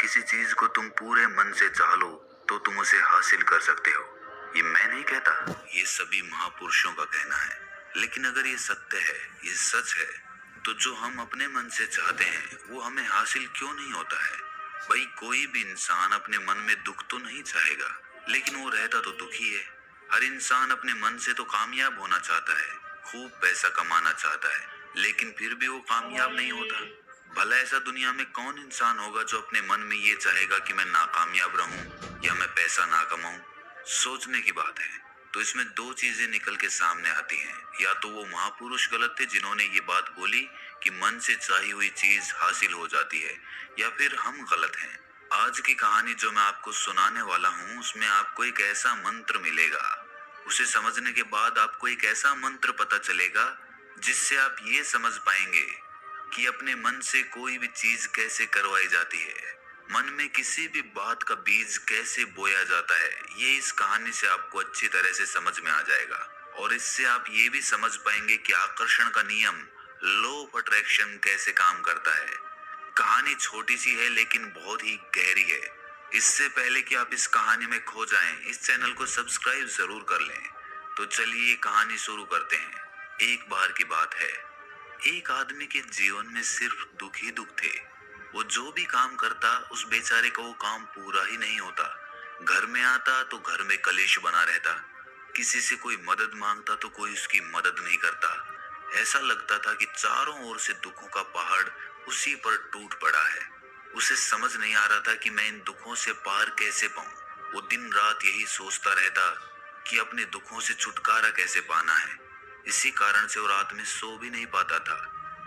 किसी चीज को तुम पूरे मन से चाह लो तो तुम उसे हासिल कर सकते हो। ये मैं नहीं कहता, ये सभी महापुरुषों का कहना है। लेकिन अगर ये सत्य है, ये सच है, तो जो हम अपने मन से चाहते हैं वो हमें हासिल क्यों नहीं होता है? भाई, कोई भी इंसान अपने मन में दुख तो नहीं चाहेगा, लेकिन वो रहता तो दुखी है। हर इंसान अपने मन से तो कामयाब होना चाहता है, खूब पैसा कमाना चाहता है, लेकिन फिर भी वो कामयाब नहीं होता। भला ऐसा दुनिया में कौन इंसान होगा जो अपने मन में ये चाहेगा कि मैं नाकामयाब रहूं या मैं पैसा ना कमाऊं? सोचने की बात है। तो इसमें दो चीजें निकल के सामने आती हैं। या तो वो महापुरुष गलत थे जिन्होंने ये बात बोली कि मन से चाही हुई चीज हासिल हो जाती है, या फिर हम गलत हैं। आज की कहानी जो मैं आपको सुनाने वाला हूँ उसमें आपको एक ऐसा मंत्र मिलेगा। उसे समझने के बाद आपको एक ऐसा मंत्र पता चलेगा जिससे आप ये समझ पाएंगे कि अपने मन से कोई भी चीज कैसे करवाई जाती है, मन में किसी भी बात का बीज कैसे बोया जाता है। ये इस कहानी से आपको अच्छी तरह से समझ में आ जाएगा, और इससे आप ये भी समझ पाएंगे कि आकर्षण का नियम, लॉ ऑफ अट्रैक्शन, कैसे काम करता है। कहानी छोटी सी है लेकिन बहुत ही गहरी है। इससे पहले कि आप इस कहानी में खो जाएं, इस चैनल को सब्सक्राइब जरूर कर लें। तो चलिए कहानी शुरू करते हैं। एक बार की बात है, एक आदमी के जीवन में सिर्फ दुख ही दुख थे। वो जो भी काम करता उस बेचारे का वो काम पूरा ही नहीं होता। घर में आता तो घर में कलेश बना रहता, किसी से कोई मदद मांगता तो कोई उसकी मदद नहीं करता। ऐसा लगता था कि चारों ओर से दुखों का पहाड़ उसी पर टूट पड़ा है। उसे समझ नहीं आ रहा था कि मैं इन दुखों से पार कैसे पाऊं। वो दिन रात यही सोचता रहता कि अपने दुखों से छुटकारा कैसे पाना है। इसी कारण से वो रात में सो भी नहीं पाता था।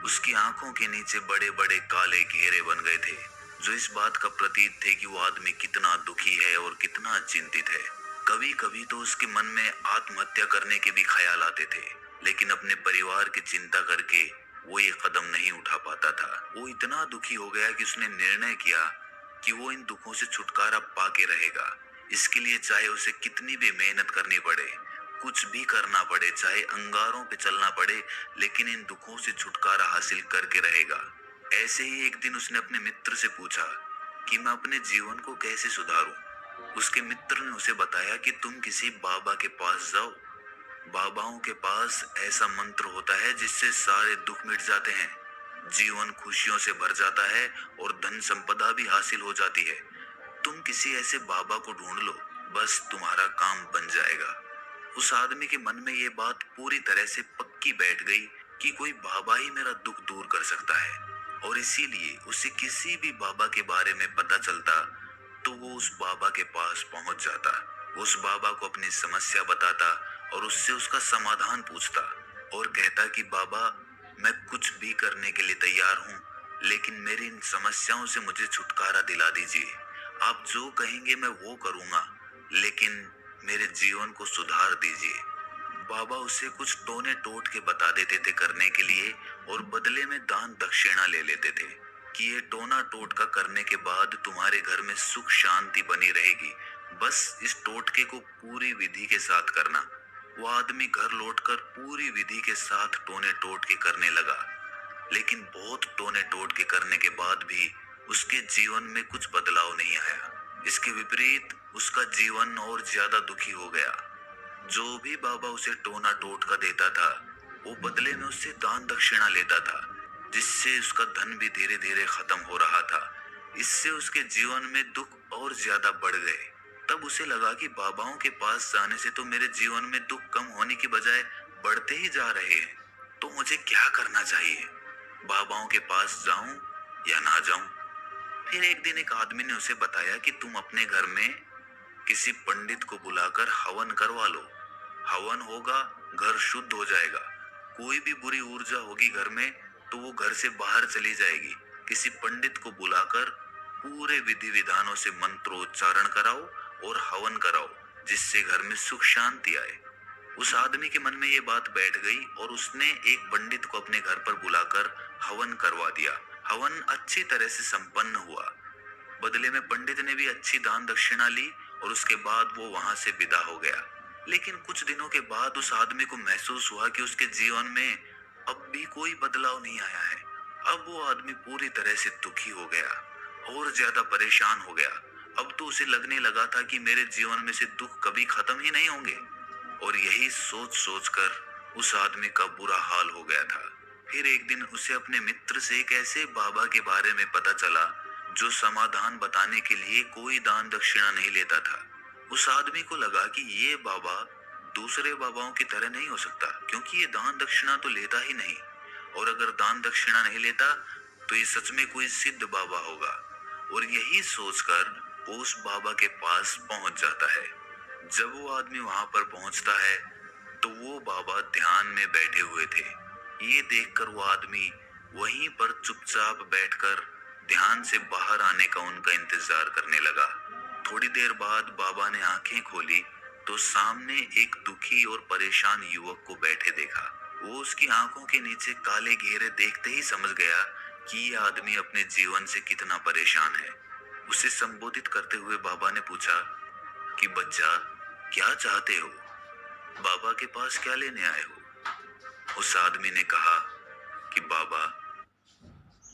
उसकी आंखों के नीचे बड़े बड़े काले घेरे बन गए थे, जो इस बात का प्रतीक थे कि वो आदमी कितना दुखी है और कितना चिंतित है। कभी कभी तो उसके मन में आत्महत्या करने के भी ख्याल आते थे, लेकिन अपने परिवार की चिंता करके वो ये कदम नहीं उठा पाता था। वो इतना दुखी हो गया कि उसने निर्णय किया कि वो इन दुखों से छुटकारा पाके रहेगा। इसके लिए चाहे उसे कितनी भी मेहनत करनी पड़े, कुछ भी करना पड़े, चाहे अंगारों पे चलना पड़े, लेकिन इन दुखों से छुटकारा हासिल करके रहेगा। ऐसे ही एक दिन उसने अपने मित्र से पूछा कि मैं अपने जीवन को कैसे सुधारूं। उसके मित्र ने उसे बताया कि तुम किसी बाबा के पास जाओ। बाबाओं के पास ऐसा मंत्र होता है जिससे सारे दुख मिट जाते हैं, जीवन खुशियों से भर जाता है और धन संपदा भी हासिल हो जाती है। तुम किसी ऐसे बाबा को ढूंढ लो, बस तुम्हारा काम बन जाएगा। उस आदमी के मन में ये बात पूरी तरह से पक्की बैठ गई कि कोई बाबा ही मेरा दुख दूर कर सकता है, और इसीलिए उसे किसी भी बाबा के बारे में पता चलता तो वो उस बाबा के पास पहुंच जाता। वो उस बाबा को अपनी समस्या बताता और उससे उसका समाधान पूछता, और कहता कि बाबा, मैं कुछ भी करने के लिए तैयार हूँ, लेकिन मेरी इन समस्याओं से मुझे छुटकारा दिला दीजिए। आप जो कहेंगे मैं वो करूँगा, लेकिन मेरे जीवन को सुधार दीजिए। बाबा उसे कुछ टोने टोट के बता देते थे करने के लिए, और बदले में दान दक्षिणा ले लेते थे कि ये टोना टोटका करने के बाद तुम्हारे घर में सुख शांति बनी रहेगी, बस इस टोटके को पूरी विधि के साथ करना। वो आदमी घर लौटकर पूरी विधि के साथ टोने टोटके करने लगा, लेकिन बहुत टोने टोटके करने के बाद भी उसके जीवन में कुछ बदलाव नहीं आया। इसके विपरीत उसका जीवन और ज्यादा दुखी हो गया। जो भी बाबा उसे टोना टोटका देता था, वो बदले में उससे दान दक्षिणा लेता था, जिससे उसका धन भी धीरे धीरे खत्म हो रहा था। इससे उसके जीवन में दुख और ज्यादा बढ़ गए। तब उसे लगा कि बाबाओं के पास जाने से तो मेरे जीवन में दुख कम होने की बजाय बढ़ते ही जा रहे हैं। तो मुझे क्या करना चाहिए? बाबाओं के पास जाऊं या ना जाऊं? फिर एक दिन एक आदमी ने उसे बताया कि तुम अपने घर में किसी पंडित को बुलाकर हवन करवा लो। हवन होगा, घर शुद्ध हो जाएगा। कोई भी बुरी ऊर्जा होगी घर में तो वो घर से बाहर चली जाएगी। किसी पंडित को बुलाकर पूरे विधि विधानों से मंत्रोच्चारण कराओ और हवन कराओ, जिससे घर में सुख शांति आए। उस आदमी के मन में ये बात बैठ गई और उसने एक पंडित को अपने घर पर बुलाकर हवन करवा दिया। हवन अच्छी तरह से संपन्न हुआ। बदले में पंडित ने भी अच्छी दान दक्षिणा ली और उसके बाद वो वहां से विदा हो गया। लेकिन कुछ दिनों के बाद उस आदमी को महसूस हुआ कि उसके जीवन में अब भी कोई बदलाव नहीं आया है। अब वो आदमी पूरी तरह से दुखी हो गया। और ज्यादा परेशान हो गया। अब तो उसे लगने लगा था कि मेरे जीवन में से दुख कभी खत्म ही नहीं होंगे। और यही सोच सोच कर उस आदमी का बुरा हाल हो गया था। फिर एक दिन उसे अपने मित्र से एक ऐसे बाबा के बारे में पता चला जो समाधान बताने के लिए कोई दान दक्षिणा नहीं लेता था। उस आदमी को लगा कि ये बाबा दूसरे बाबाओं की तरह नहीं हो सकता, क्योंकि ये दान दक्षिणा तो लेता ही नहीं, और अगर दान दक्षिणा नहीं लेता तो ये सच में कोई सिद्ध बाबा होगा। और यही सोचकर वो उस बाबा के पास पहुंच जाता है। जब वो आदमी वहां पर पहुंचता है तो वो बाबा ध्यान में बैठे हुए थे। ये देखकर वो आदमी वहीं पर चुपचाप बैठकर ध्यान से बाहर आने का उनका इंतजार करने लगा। थोड़ी देर बाद बाबा ने आंखें खोली तो सामने एक दुखी और परेशान युवक को बैठे देखा। वो उसकी आंखों के नीचे काले घेरे देखते ही समझ गया कि ये आदमी अपने जीवन से कितना परेशान है। उसे संबोधित करते हुए बाबा ने पूछा कि बच्चा, क्या चाहते हो? बाबा के पास क्या लेने आए हो? उस आदमी ने कहा कि बाबा,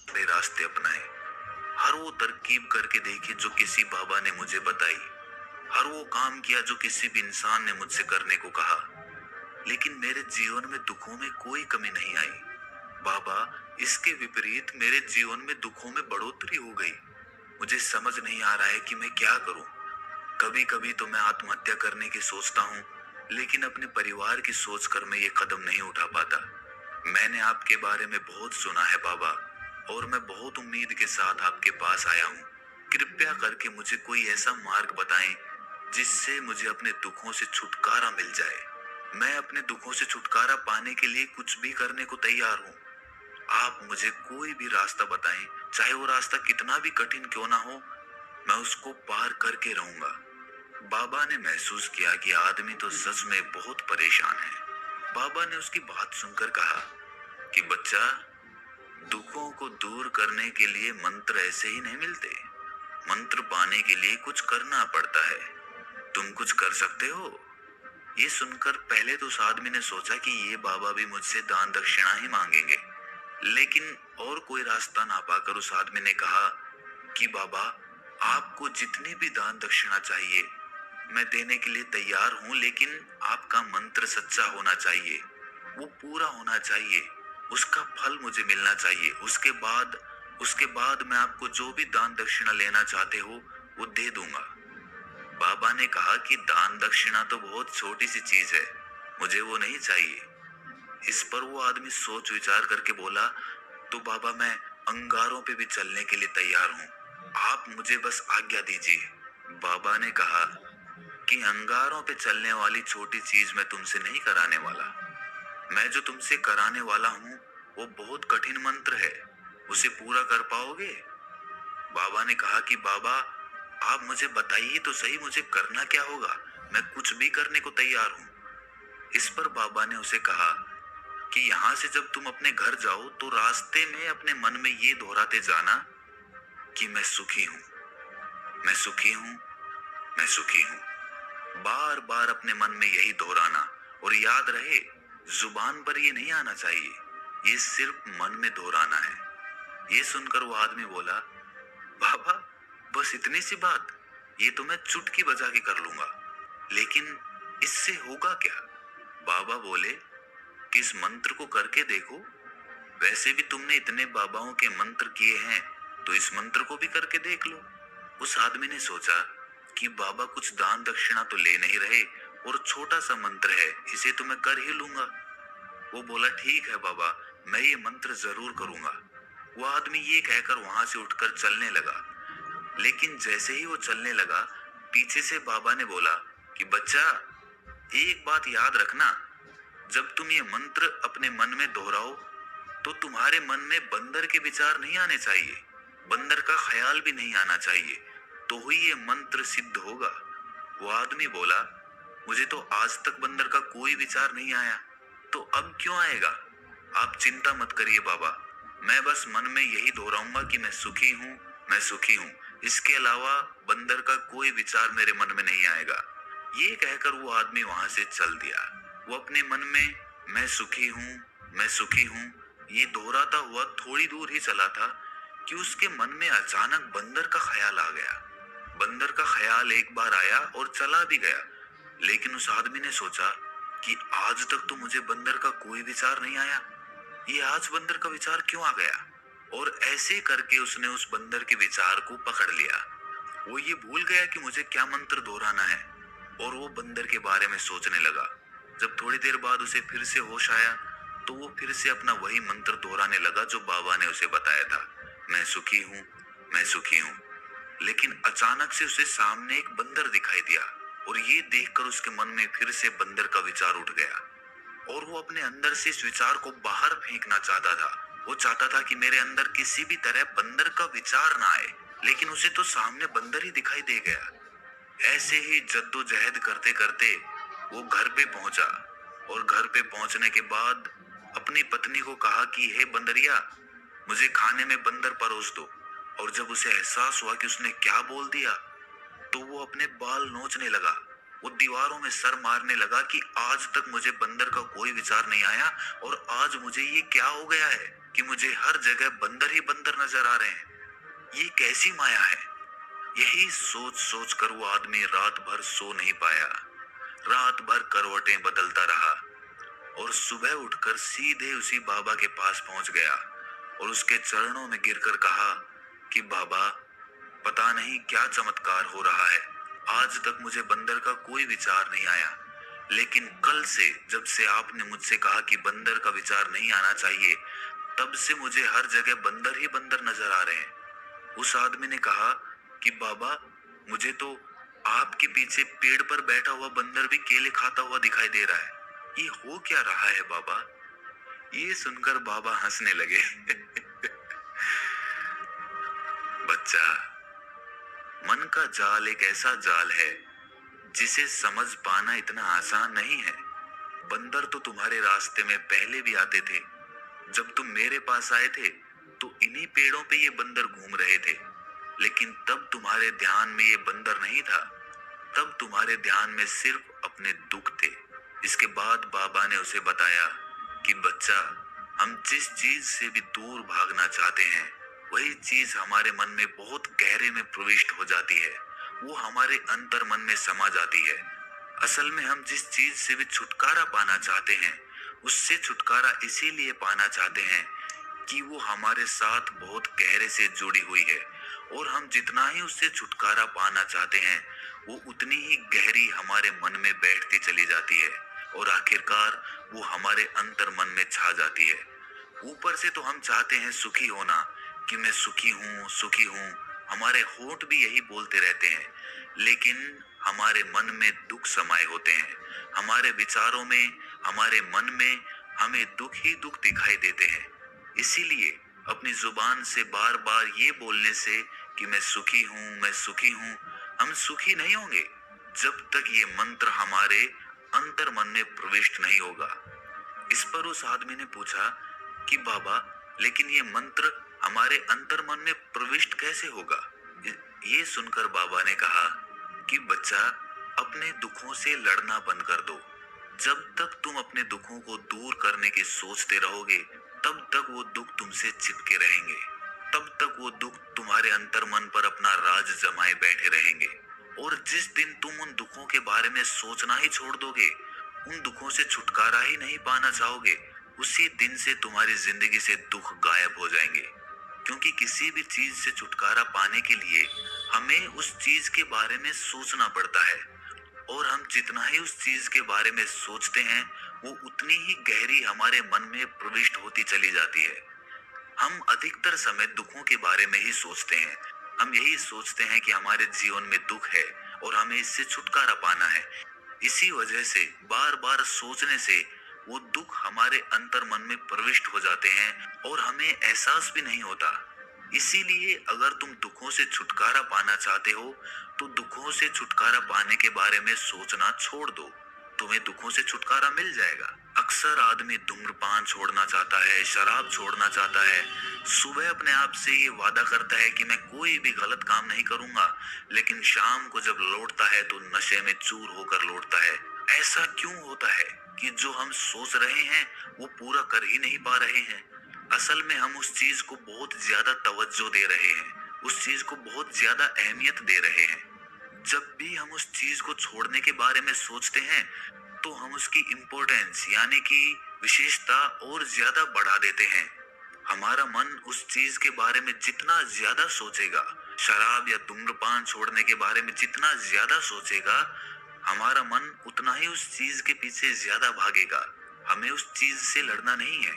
अपने रास्ते अपनाए, हर वो तरकीब करके देखी जो किसी बाबा ने मुझे बताई, हर वो काम किया जो किसी भी इंसान ने मुझसे करने को कहा, लेकिन मेरे जीवन में दुखों में कोई कमी नहीं आई। बाबा, इसके विपरीत मेरे जीवन में दुखों में बढ़ोतरी हो गई। मुझे समझ नहीं आ रहा है कि मैं क्या करूं। कभी कभी तो मैं आत्महत्या करने की सोचता हूं, लेकिन अपने परिवार की सोचकर मैं ये कदम नहीं उठा पाता। मैंने आपके बारे में बहुत सुना है बाबा, और मैं बहुत उम्मीद के साथ आपके पास आया हूँ। कृपया करके मुझे कोई ऐसा मार्ग बताएं जिससे मुझे अपने दुखों से छुटकारा मिल जाए। मैं अपने दुखों से छुटकारा पाने के लिए कुछ भी करने को तैयार हूँ। आप मुझे कोई भी रास्ता बताएं, चाहे वो रास्ता कितना भी कठिन क्यों ना हो, मैं उसको पार करके रहूंगा। बाबा ने महसूस किया कि आदमी तो सच में बहुत परेशान है। बाबा ने उसकी बात सुनकर कहा कि बच्चा, दुखों को दूर करने के लिए मंत्र ऐसे ही नहीं मिलते। मंत्र पाने के लिए कुछ करना पड़ता है। तुम कुछ कर सकते हो? ये सुनकर पहले तो उस आदमी ने सोचा कि ये बाबा भी मुझसे दान दक्षिणा ही मांगेंगे, लेकिन और कोई रास्ता ना पाकर उस आदमी ने कहा कि बाबा, आपको जितनी भी दान दक्षिणा चाहिए मैं देने के लिए तैयार हूँ, लेकिन आपका मंत्र सच्चा होना चाहिए, वो पूरा होना चाहिए, उसका फल मुझे मिलना चाहिए। उसके बाद मैं आपको जो भी दान दक्षिणा लेना चाहते हो वो दे दूंगा। बाबा ने कहा कि दान दक्षिणा तो बहुत छोटी सी चीज है, मुझे वो नहीं चाहिए। इस पर वो आदमी सोच विचार करके बोला, तो बाबा, मैं अंगारों पे भी चलने के लिए तैयार हूँ, आप मुझे बस आज्ञा दीजिए। बाबा ने कहा कि अंगारों पे चलने वाली छोटी चीज मैं तुमसे नहीं कराने वाला। मैं जो तुमसे कराने वाला हूँ वो बहुत कठिन मंत्र है, उसे पूरा कर पाओगे? बाबा ने कहा कि बाबा, आप मुझे बताइए तो सही, मुझे करना क्या होगा, मैं कुछ भी करने को तैयार हूँ। इस पर बाबा ने उसे कहा कि यहाँ से जब तुम अपने घर जाओ तो रास्ते में अपने मन में ये दोहराते जाना कि मैं सुखी हूँ, मैं सुखी हूँ, मैं सुखी हूँ। बार बार अपने मन में यही दोहराना, और याद रहे, जुबान पर ये नहीं आना चाहिए, ये सिर्फ मन में दोहराना है। ये सुनकर वो आदमी बोला, बाबा, बस इतनी सी बात, ये तो मैं चुटकी बजा के कर लूंगा, लेकिन इससे होगा क्या? बाबा बोले कि इस मंत्र को करके देखो, वैसे भी तुमने इतने बाबाओं के मंत्र किए हैं, तो इस मंत्र को भी करके देख लो। उस आदमी ने सोचा कि बाबा कुछ दान दक्षिणा तो ले नहीं रहे, और छोटा सा मंत्र है, इसे तो मैं कर ही लूंगा। वो बोला, ठीक है बाबा, मैं ये मंत्र जरूर करूंगा। वो आदमी ये कहकर वहां से उठकर चलने लगा, लेकिन जैसे ही वो चलने लगा, पीछे से बाबा ने बोला कि बच्चा, एक बात याद रखना, जब तुम ये मंत्र अपने मन में दोहराओ तो तुम्हारे मन में बंदर के विचार नहीं आने चाहिए, बंदर का ख्याल भी नहीं आना चाहिए, तो ही ये मंत्र सिद्ध होगा। वो आदमी बोला, मुझे तो आज तक बंदर का कोई विचार नहीं आया, तो अब क्यों आएगा? आप चिंता मत करिए बाबा, मैं बस मन में यही दोहराऊंगा कि मैं सुखी हूँ, मैं सुखी हूँ, इसके अलावा बंदर का कोई विचार मेरे मन में नहीं आएगा। ये कहकर वो आदमी वहां से चल दिया। वो अपने मन में मैं सुखी हूँ, मैं सुखी हूँ, ये दोहराता हुआ थोड़ी दूर ही चला था कि उसके मन में अचानक बंदर का ख्याल आ गया। बंदर का ख्याल एक बार आया और चला भी गया, लेकिन उस आदमी ने सोचा कि आज तक तो मुझे बंदर का कोई विचार नहीं आया, ये आज बंदर का विचार क्यों आ गया। और ऐसे करके उसने उस बंदर के विचार को पकड़ लिया। वो ये भूल गया कि मुझे क्या मंत्र दोहराना है, और वो बंदर के बारे में सोचने लगा। जब थोड़ी देर बाद उसे फिर से होश आया तो वो फिर से अपना वही मंत्र दोहराने लगा जो बाबा ने उसे बताया था, मैं सुखी हूँ, मैं सुखी हूँ। लेकिन अचानक से उसे सामने एक बंदर दिखाई दिया, और ये देखकर उसके मन में फिर से बंदर का विचार उठ गया, और वो अपने अंदर से इस विचार को बाहर फेंकना चाहता था। वो चाहता था कि मेरे अंदर किसी भी तरह बंदर का विचार ना आए, लेकिन उसे तो सामने बंदर ही दिखाई दे गया। ऐसे ही जद्दोजहद करते करते वो घर पे पहुंचा, और घर पे पहुंचने के बाद अपनी पत्नी को कहा कि हे बंदरिया, मुझे खाने में बंदर परोस दो। और जब उसे एहसास हुआ कि उसने क्या बोल दिया, तो वो अपने बाल नोचने लगा। वो दीवारों में सर मारने लगा कि आज तक मुझे बंदर का कोई विचार नहीं आया, और आज मुझे ये क्या हो गया है कि मुझे हर जगह बंदर ही बंदर नजर आ रहे हैं। ये कैसी माया है। यही सोच सोच कर वो आदमी रात भर सो नहीं पाया। रात भर करवटें बदलता रहा, और सुबह उठकर सीधे उसी बाबा के पास पहुंच गया, और उसके चरणों में गिरकर कहा कि बाबा, पता नहीं क्या चमत्कार हो रहा है, आज तक मुझे बंदर का कोई विचार नहीं आया, लेकिन कल से जब से आपने मुझसे कहा कि बंदर का विचार नहीं आना चाहिए, तब से मुझे हर जगह बंदर ही बंदर नजर आ रहे हैं। उस आदमी ने कहा कि बाबा, मुझे तो आपके पीछे पेड़ पर बैठा हुआ बंदर भी केले खाता हुआ दिखाई दे रहा है। ये हो क्या रहा है बाबा। ये सुनकर बाबा हंसने लगे। बच्चा, मन का जाल एक ऐसा जाल है जिसे समझ पाना इतना आसान नहीं है। बंदर तो तुम्हारे रास्ते में पहले भी आते थे। जब तुम मेरे पास आए थे तो इन्हीं पेड़ों पे ये बंदर घूम रहे थे, लेकिन तब तुम्हारे ध्यान में ये बंदर नहीं था। तब तुम्हारे ध्यान में सिर्फ अपने दुख थे। इसके बाद बाबा ने उसे बताया कि बच्चा, हम जिस चीज से भी दूर भागना चाहते हैं, वही चीज हमारे मन में बहुत गहरे में प्रविष्ट हो जाती है। वो हमारे अंतर मन में समा जाती है। असल में हम जिस चीज से भी छुटकारा पाना चाहते हैं, उससे छुटकारा इसीलिए पाना चाहते हैं कि वो हमारे साथ बहुत गहरे से जुड़ी हुई है, और हम जितना ही उससे छुटकारा पाना चाहते हैं, वो उतनी ही गहरी हमारे मन में बैठती चली जाती है, और आखिरकार वो हमारे अंतर मन में छा जाती है। ऊपर से तो हम चाहते हैं सुखी होना, कि मैं सुखी हूँ, सुखी हूँ। हमारे होंठ भी यही बोलते रहते हैं, लेकिन हमारे मन में दुख समाये होते हैं। हमारे विचारों में, हमारे मन में हमें दुख ही दुख दिखाई देते हैं। इसीलिए अपनी जुबान से बार बार ये बोलने से कि मैं सुखी हूँ, मैं सुखी हूँ, हम सुखी नहीं होंगे जब तक ये मंत्र हमारे अंतर मन में प्रविष्ट नहीं होगा। इस पर उस आदमी ने पूछा कि बाबा, लेकिन ये मंत्र हमारे अंतर मन में प्रविष्ट कैसे होगा। ये सुनकर बाबा ने कहा कि बच्चा, अपने दुखों से लड़ना बंद कर दो। जब तक तुम अपने दुखों को दूर करने की सोचते रहोगे, तब तक वो दुख तुमसे चिपके रहेंगे। तब तक वो दुख तुम्हारे अंतर मन पर अपना राज जमाए बैठे रहेंगे। और जिस दिन तुम उन दुखों के बारे में सोचना ही छोड़ दोगे, उन दुखों से छुटकारा ही नहीं पाना चाहोगे, उसी दिन से तुम्हारी जिंदगी से दुख गायब हो जाएंगे। क्योंकि किसी भी चीज से छुटकारा पाने के लिए हमें उस चीज के बारे में सोचना पड़ता है, और हम जितना ही उस चीज के बारे में सोचते हैं, वो उतनी ही गहरी हमारे मन में प्रविष्ट होती चली जाती है। हम अधिकतर समय दुखों के बारे में ही सोचते हैं। हम यही सोचते हैं कि हमारे जीवन में दुख है और हमें इससे छुटकारा पाना है। इसी वजह से बार बार सोचने से वो दुख हमारे अंतर मन में प्रविष्ट हो जाते हैं, और हमें एहसास भी नहीं होता। इसीलिए अगर तुम दुखों से छुटकारा पाना चाहते हो, तो दुखों से छुटकारा पाने के बारे में सोचना छोड़ दो। तुम्हें दुखों से छुटकारा मिल जाएगा। अक्सर आदमी धूम्रपान छोड़ना चाहता है, शराब छोड़ना चाहता है, सुबह अपने आप से ये वादा करता है कि मैं कोई भी गलत काम नहीं करूंगा, लेकिन शाम को जब लौटता है तो नशे में चूर होकर लौटता है। ऐसा क्यों होता है कि जो हम सोच रहे हैं वो पूरा कर ही नहीं पा रहे हैं। असल में हम उस चीज को बहुत ज्यादा तवज्जो दे रहे हैं, उस चीज को बहुत ज्यादा अहमियत दे रहे हैं। जब भी हम उस चीज को छोड़ने के बारे में सोचते हैं तो हम उसकी इम्पोर्टेंस यानी कि विशेषता और ज्यादा बढ़ा देते हैं। हमारा मन उस चीज के बारे में जितना ज्यादा सोचेगा, शराब या धूम्रपान छोड़ने के बारे में जितना ज्यादा सोचेगा, हमारा मन उतना ही उस चीज के पीछे ज्यादा भागेगा। हमें उस चीज से लड़ना नहीं है,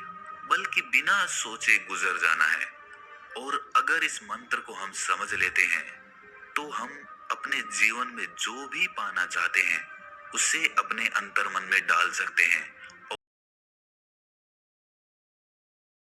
बल्कि बिना सोचे गुजर जाना है। और अगर इस मंत्र को हम समझ लेते हैं तो हम अपने जीवन में जो भी पाना चाहते हैं उसे अपने अंतर्मन में डाल सकते हैं।